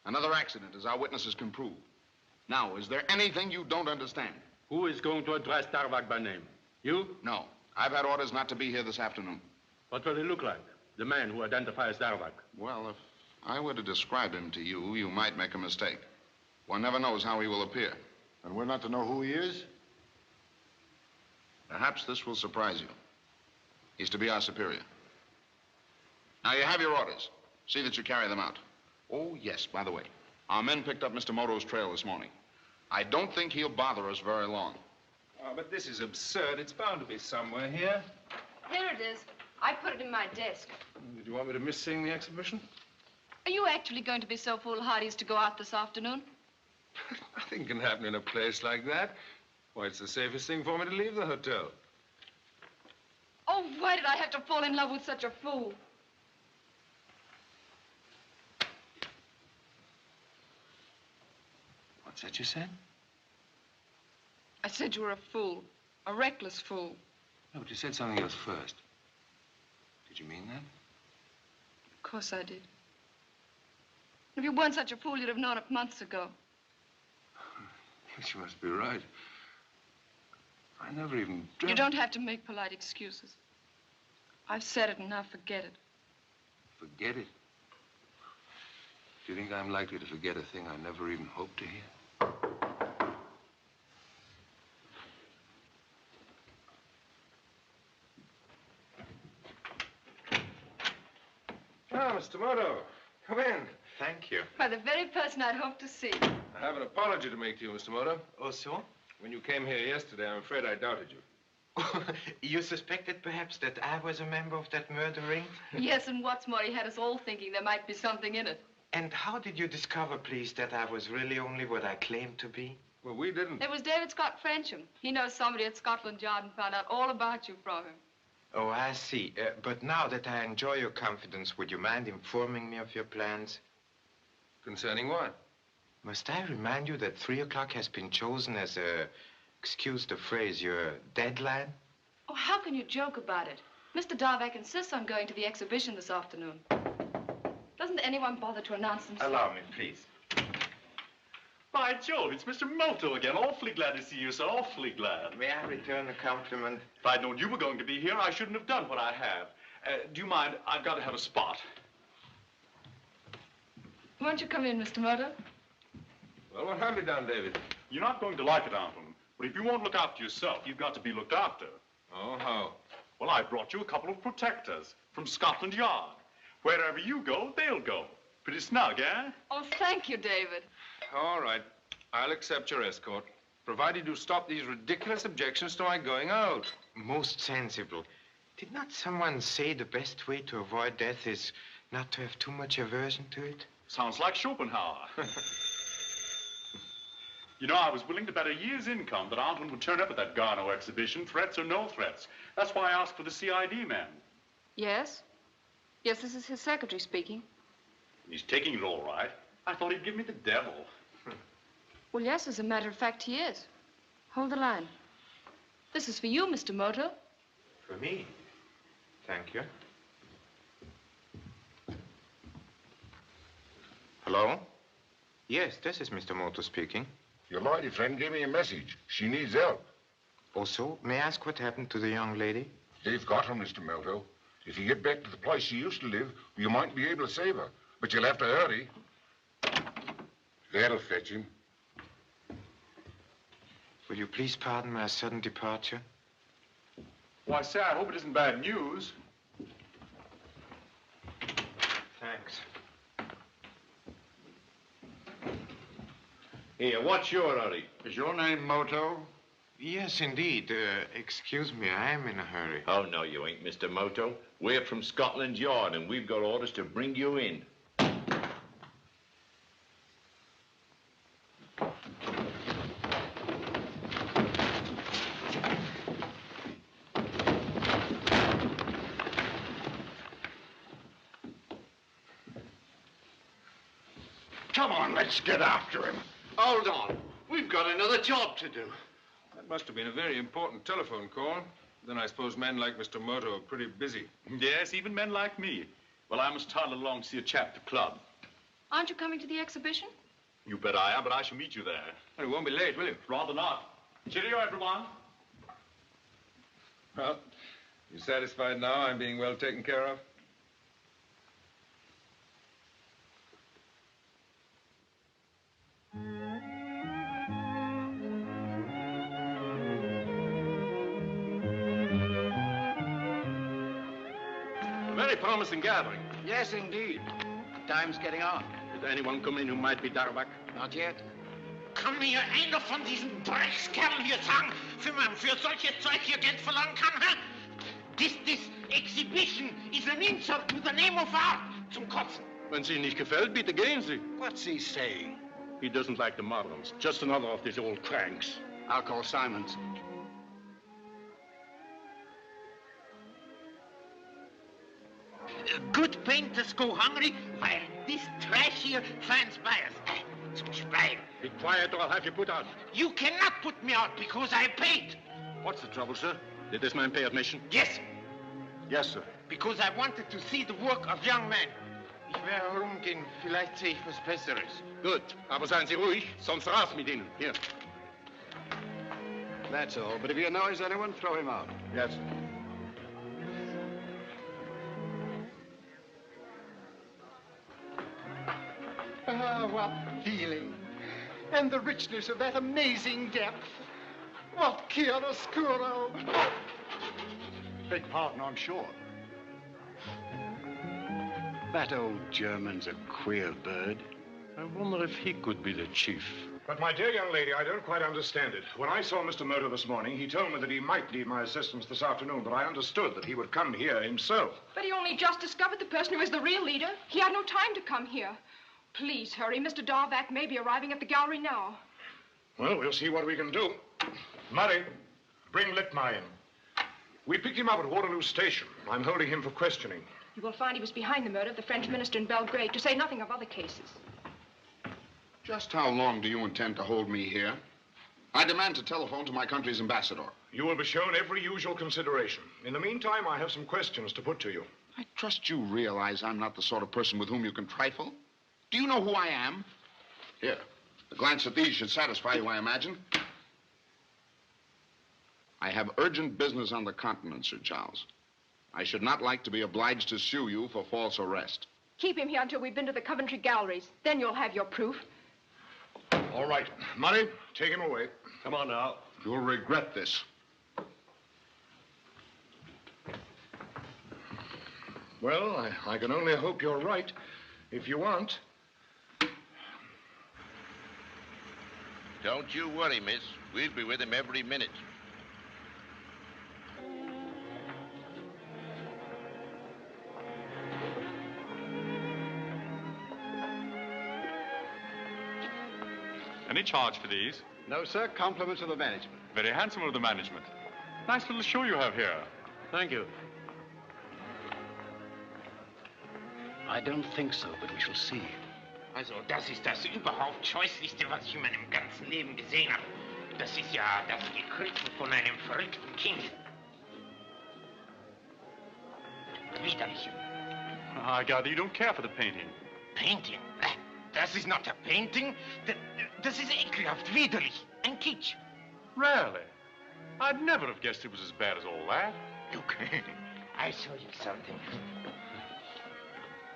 Another accident, as our witnesses can prove. Now, is there anything you don't understand? Who is going to address Darvak by name? You? No. I've had orders not to be here this afternoon. What will he look like? The man who identifies Darvak. Well, if I were to describe him to you, you might make a mistake. One never knows how he will appear. And we're not to know who he is? Perhaps this will surprise you. He's to be our superior. Now, you have your orders. See that you carry them out. Oh, yes, by the way, our men picked up Mr. Moto's trail this morning. I don't think he'll bother us very long. Oh, but this is absurd. It's bound to be somewhere here. Here it is. I put it in my desk. Did you want me to miss seeing the exhibition? Are you actually going to be so foolhardy as to go out this afternoon? Nothing can happen in a place like that. Why, it's the safest thing for me to leave the hotel. Oh, why did I have to fall in love with such a fool? What's that you said? I said you were a fool. A reckless fool. No, but you said something else first. Did you mean that? Of course I did. If you weren't such a fool, you'd have known it months ago. Yes, you must be right. I never even dreamt... You don't have to make polite excuses. I've said it and now forget it. Forget it? Do you think I'm likely to forget a thing I never even hoped to hear? Ah, Mr. Moto. Come in. Thank you. By the very person I'd hoped to see. I have an apology to make to you, Mr. Moto. Oh, so? When you came here yesterday, I'm afraid I doubted you. You suspected perhaps that I was a member of that murder ring? Yes, and what's more, he had us all thinking there might be something in it. And how did you discover, please, that I was really only what I claimed to be? Well, we didn't. It was David Scott Frensham. He knows somebody at Scotland Yard and found out all about you from him. Oh, I see. But now that I enjoy your confidence, would you mind informing me of your plans? Concerning what? Must I remind you that 3 o'clock has been chosen as a, excuse the phrase, your deadline? Oh, how can you joke about it? Mr. Darvak insists on going to the exhibition this afternoon. Doesn't anyone bother to announce themselves? Allow me, please. By Jove, it's Mr. Moto again. Awfully glad to see you, sir. Awfully glad. May I return the compliment? If I'd known you were going to be here, I shouldn't have done what I have. Do you mind? I've got to have a spot. Won't you come in, Mr. Moto? Well, what have you done, David? You're not going to like it, Anton. But if you won't look after yourself, you've got to be looked after. Oh, how? Well, I brought you a couple of protectors from Scotland Yard. Wherever you go, they'll go. Pretty snug, eh? Oh, thank you, David. All right. I'll accept your escort, provided you stop these ridiculous objections to my going out. Most sensible. Did not someone say the best way to avoid death is not to have too much aversion to it? Sounds like Schopenhauer. You know, I was willing to bet a year's income that Anton would turn up at that Garneau exhibition, threats or no threats. That's why I asked for the CID man. Yes? Yes, this is his secretary speaking. He's taking it all right. I thought he'd give me the devil. Well, yes, as a matter of fact, he is. Hold the line. This is for you, Mr. Moto. For me? Thank you. Hello? Yes, this is Mr. Moto speaking. Your lady friend gave me a message. She needs help. Also, may I ask what happened to the young lady? They've got her, Mr. Moto. If you get back to the place she used to live, you might be able to save her. But you'll have to hurry. That'll fetch him. Will you please pardon my sudden departure? Why, sir, I hope it isn't bad news. Thanks. Here, what's your hurry? Is your name Moto? Yes, indeed. Excuse me, I am in a hurry. Oh, no, you ain't, Mr. Moto. We're from Scotland Yard, and we've got orders to bring you in. Come on, let's get after him. Hold on. We've got another job to do. That must have been a very important telephone call. Then I suppose men like Mr. Moto are pretty busy. Yes, even men like me. Well, I must toddle along to see a chap at the club. Aren't you coming to the exhibition? You bet I am, but I shall meet you there. Well, you won't be late, will you? Rather not. Cheerio, everyone. Well, you satisfied now I'm being well taken care of? A very promising gathering. Yes, indeed. Time's getting on. Did anyone come in who might be Darvak? Not yet. Kann mir einer von diesen Dreckskerlen hier sagen, wie man für solches Zeug hier Geld verlangen kann, hä? This exhibition is an insult to the name of art. Zum Kotzen. Wenn es Ihnen nicht gefällt, bitte gehen Sie. What's he saying? He doesn't like the moderns. Just another of these old cranks. I'll call Simons. Good painters go hungry, while this trash here finds buyers. Zum Schwein. Be quiet or I'll have you put out. You cannot put me out because I paid. What's the trouble, sir? Did this man pay admission? Yes, Yes, sir. because I wanted to see the work of young men. Ich werde herumgehen, vielleicht sehe ich was Besseres. Gut, aber seien Sie ruhig, sonst raus mit Ihnen. Hier. That's all. But if he annoys anyone, throw him out. Yes. Ah, what feeling. And the richness of that amazing depth. What chiaroscuro. Beg pardon, I'm sure. That old German's a queer bird. I wonder if he could be the chief. But, my dear young lady, I don't quite understand it. When I saw Mr. Moto this morning, he told me that he might need my assistance this afternoon, but I understood that he would come here himself. But he only just discovered the person who is the real leader. He had no time to come here. Please hurry. Mr. Darvac may be arriving at the gallery now. Well, we'll see what we can do. Murray, bring Litmar in. We picked him up at Waterloo Station. I'm holding him for questioning. You will find he was behind the murder of the French minister in Belgrade, to say nothing of other cases. Just how long do you intend to hold me here? I demand to telephone to my country's ambassador. You will be shown every usual consideration. In the meantime, I have some questions to put to you. I trust you realize I'm not the sort of person with whom you can trifle. Do you know who I am? Here, a glance at these should satisfy you, I imagine. I have urgent business on the continent, Sir Charles. I should not like to be obliged to sue you for false arrest. Keep him here until we've been to the Coventry galleries. Then you'll have your proof. All right. Murray, take him away. Come on now. You'll regret this. Well, I can only hope you're right. If you aren't... Don't you worry, miss. We'll be with him every minute. Any charge for these? No, sir. Compliments of the management. Very handsome of the management. Nice little show you have here. Thank you. I don't think so, but we shall see. Also, das ist das überhaupt Scheußlichste, was ich in meinem ganzen Leben gesehen habe. Das ist ja das Gekritzel von einem verrückten Kind. Widerlich. I gather you don't care for the painting. Painting? Das ist not a painting. Das ist ekelhaft, widerlich. Ein Kitsch. Really? I'd never have guessed it was as bad as all that. Look, I show you something.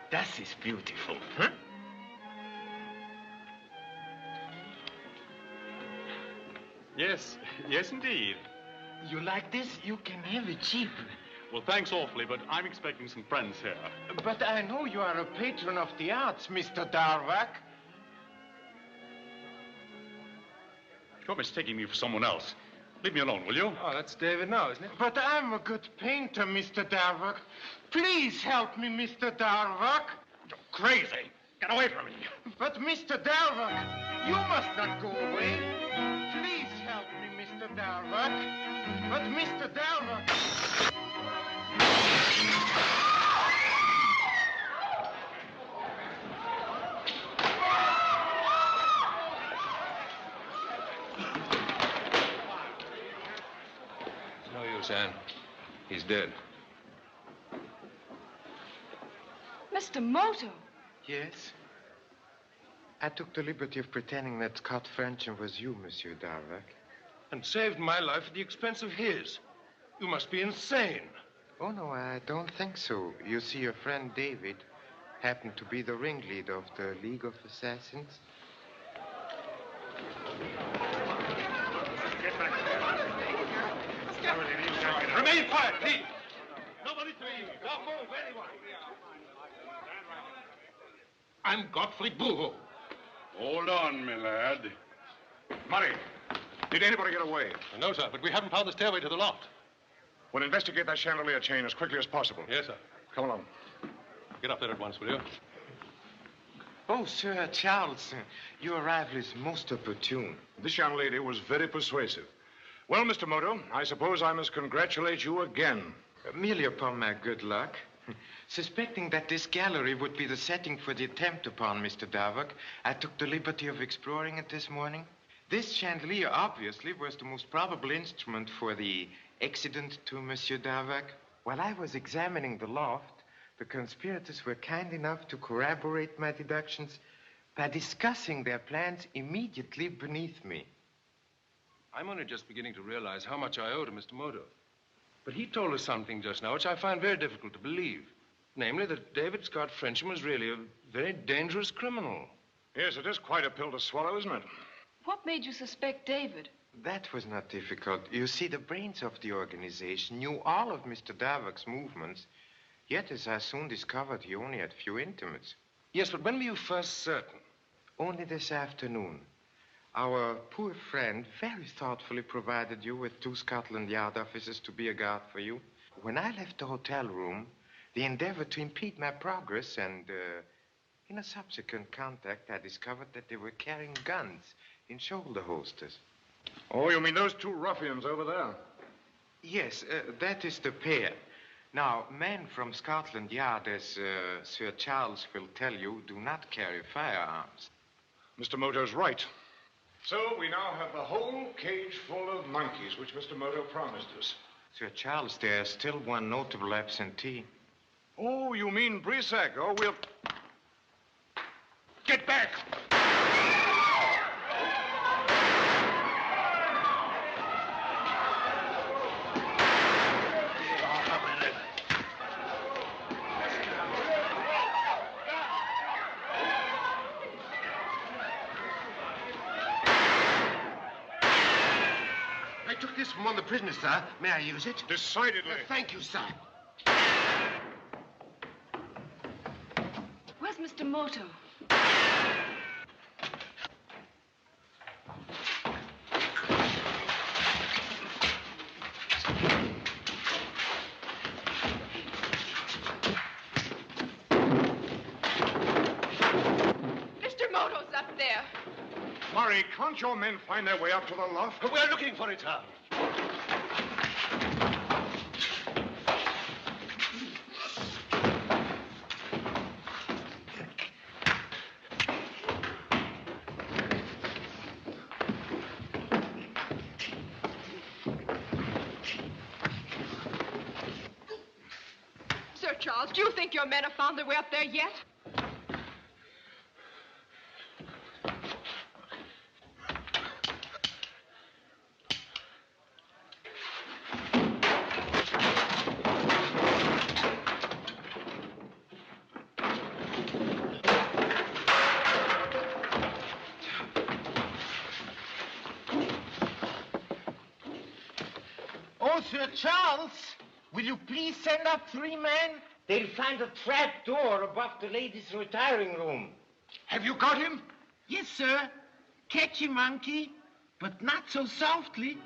Das ist beautiful, huh? Yes, yes, indeed. You like this? You can have it cheap. Well, thanks awfully, but I'm expecting some friends here. But I know you are a patron of the arts, Mr. Darvac. You're mistaking me for someone else. Leave me alone, will you? Oh, that's David now, isn't it? But I'm a good painter, Mr. Darvac. Please help me, Mr. Darvac. You're crazy. Get away from me. But, Mr. Darvac, you must not go away. Please help me, Mr. Darvac. But, Mr. Darvac... No use, Anne. He's dead. Mr. Moto. Yes? I took the liberty of pretending that Scott Frencham was you, Monsieur Darvac. And saved my life at the expense of his. You must be insane. Oh, no, I don't think so. You see, your friend David happened to be the ringleader of the League of Assassins. Remain quiet, please. Nobody to you. Don't move, anyone. I'm Gottfried Buho. Hold on, my lad. Murray, did anybody get away? No, sir, but we haven't found the stairway to the loft. Well, investigate that chandelier chain as quickly as possible. Yes, sir. Come along. Get up there at once, will you? Oh, Sir Charles, your arrival is most opportune. This young lady was very persuasive. Well, Mr. Moto, I suppose I must congratulate you again. Merely upon my good luck. Suspecting that this gallery would be the setting for the attempt upon Mr. Darvac, I took the liberty of exploring it this morning. This chandelier, obviously, was the most probable instrument for the accident to Monsieur Darvac. While I was examining the loft, the conspirators were kind enough to corroborate my deductions by discussing their plans immediately beneath me. I'm only just beginning to realize how much I owe to Mr. Moto. But he told us something just now which I find very difficult to believe. Namely, that David Scott Frencham was really a very dangerous criminal. Yes, it is quite a pill to swallow, isn't it? What made you suspect David? That was not difficult. You see, the brains of the organization knew all of Mr. Darvac's movements, yet, as I soon discovered, he only had few intimates. Yes, but when were you first certain? Only this afternoon. Our poor friend very thoughtfully provided you with 2 Scotland Yard officers to be a guard for you. When I left the hotel room, they endeavored to impede my progress, and in a subsequent contact, I discovered that they were carrying guns in shoulder holsters. Oh, you mean those 2 ruffians over there? Yes, that is the pair. Now, men from Scotland Yard, as Sir Charles will tell you, do not carry firearms. Mr. Moto's right. So we now have the whole cage full of monkeys, which Mr. Moto promised us. Sir Charles, there's still one notable absentee. Oh, you mean Brisac? Oh, we'll... Get back! I took this from one of the prisoners, sir. May I use it? Decidedly. Thank you, sir. Where's Mr. Moto? Mr. Moto's up there. Murray, can't your men find their way up to the loft? We're looking for it, sir. Sir Charles, do you think your men have found their way up there yet? Oh, Sir Charles, will you please send up 3 men? They'll find a trap door above the ladies' retiring room. Have you got him? Yes, sir. Catchy monkey, but not so softly.